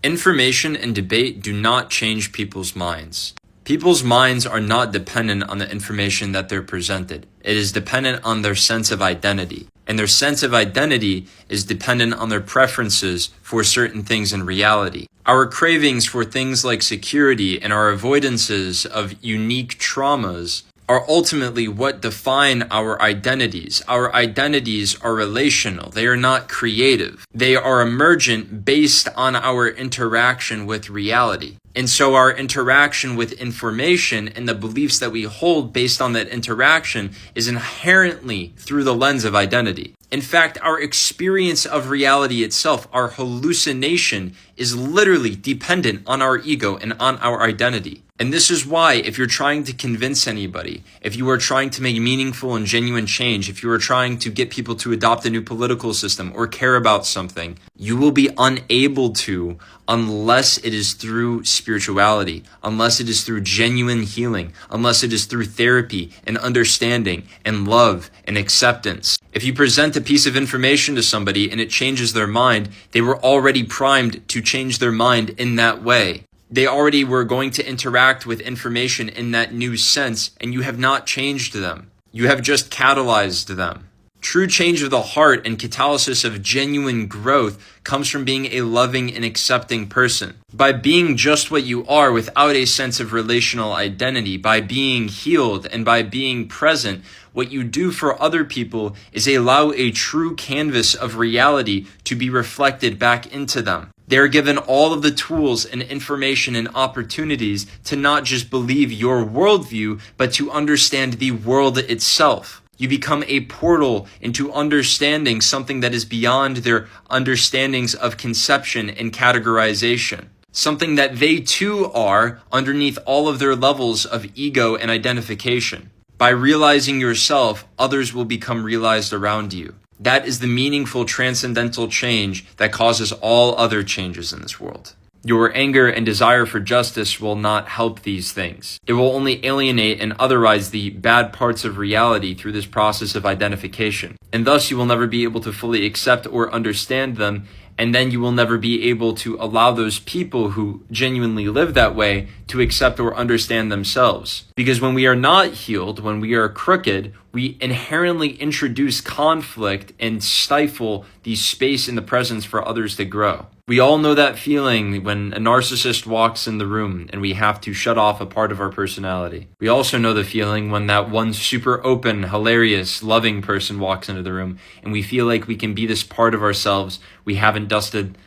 Information and debate do not change people's minds. People's minds are not dependent on the information that they're presented. It is dependent on their sense of identity. And their sense of identity is dependent on their preferences for certain things in reality. Our cravings for things like security and our avoidances of unique traumas are ultimately what define our identities. Our identities are relational. They are not creative. They are emergent based on our interaction with reality. And so our interaction with information and the beliefs that we hold based on that interaction is inherently through the lens of identity. In fact, our experience of reality itself, our hallucination, is literally dependent on our ego and on our identity. And this is why, if you're trying to convince anybody, if you are trying to make meaningful and genuine change, if you are trying to get people to adopt a new political system or care about something, you will be unable to unless it is through spirituality, unless it is through genuine healing, unless it is through therapy and understanding and love and acceptance. If you present a piece of information to somebody and it changes their mind, they were already primed to change their mind in that way. They already were going to interact with information in that new sense, and you have not changed them. You have just catalyzed them. True change of the heart and catalysis of genuine growth comes from being a loving and accepting person. By being just what you are without a sense of relational identity, by being healed and by being present, what you do for other people is allow a true canvas of reality to be reflected back into them. They are given all of the tools and information and opportunities to not just believe your worldview, but to understand the world itself. You become a portal into understanding something that is beyond their understandings of conception and categorization. Something that they too are underneath all of their levels of ego and identification. By realizing yourself, others will become realized around you. That is the meaningful transcendental change that causes all other changes in this world. Your anger and desire for justice will not help these things. It will only alienate and otherize the bad parts of reality through this process of identification. And thus you will never be able to fully accept or understand them, and then you will never be able to allow those people who genuinely live that way to accept or understand themselves. Because when we are not healed, when we are crooked, we inherently introduce conflict and stifle the space in the presence for others to grow. We all know that feeling when a narcissist walks in the room and we have to shut off a part of our personality. We also know the feeling when that one super open, hilarious, loving person walks into the room and we feel like we can be this part of ourselves we haven't dusted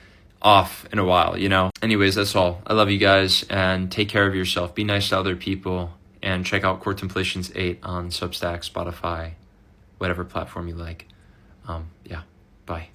off in a while, you know? Anyways, that's all. I love you guys and take care of yourself. Be nice to other people and check out Contemplations 8 on Substack, Spotify, whatever platform you like. Bye.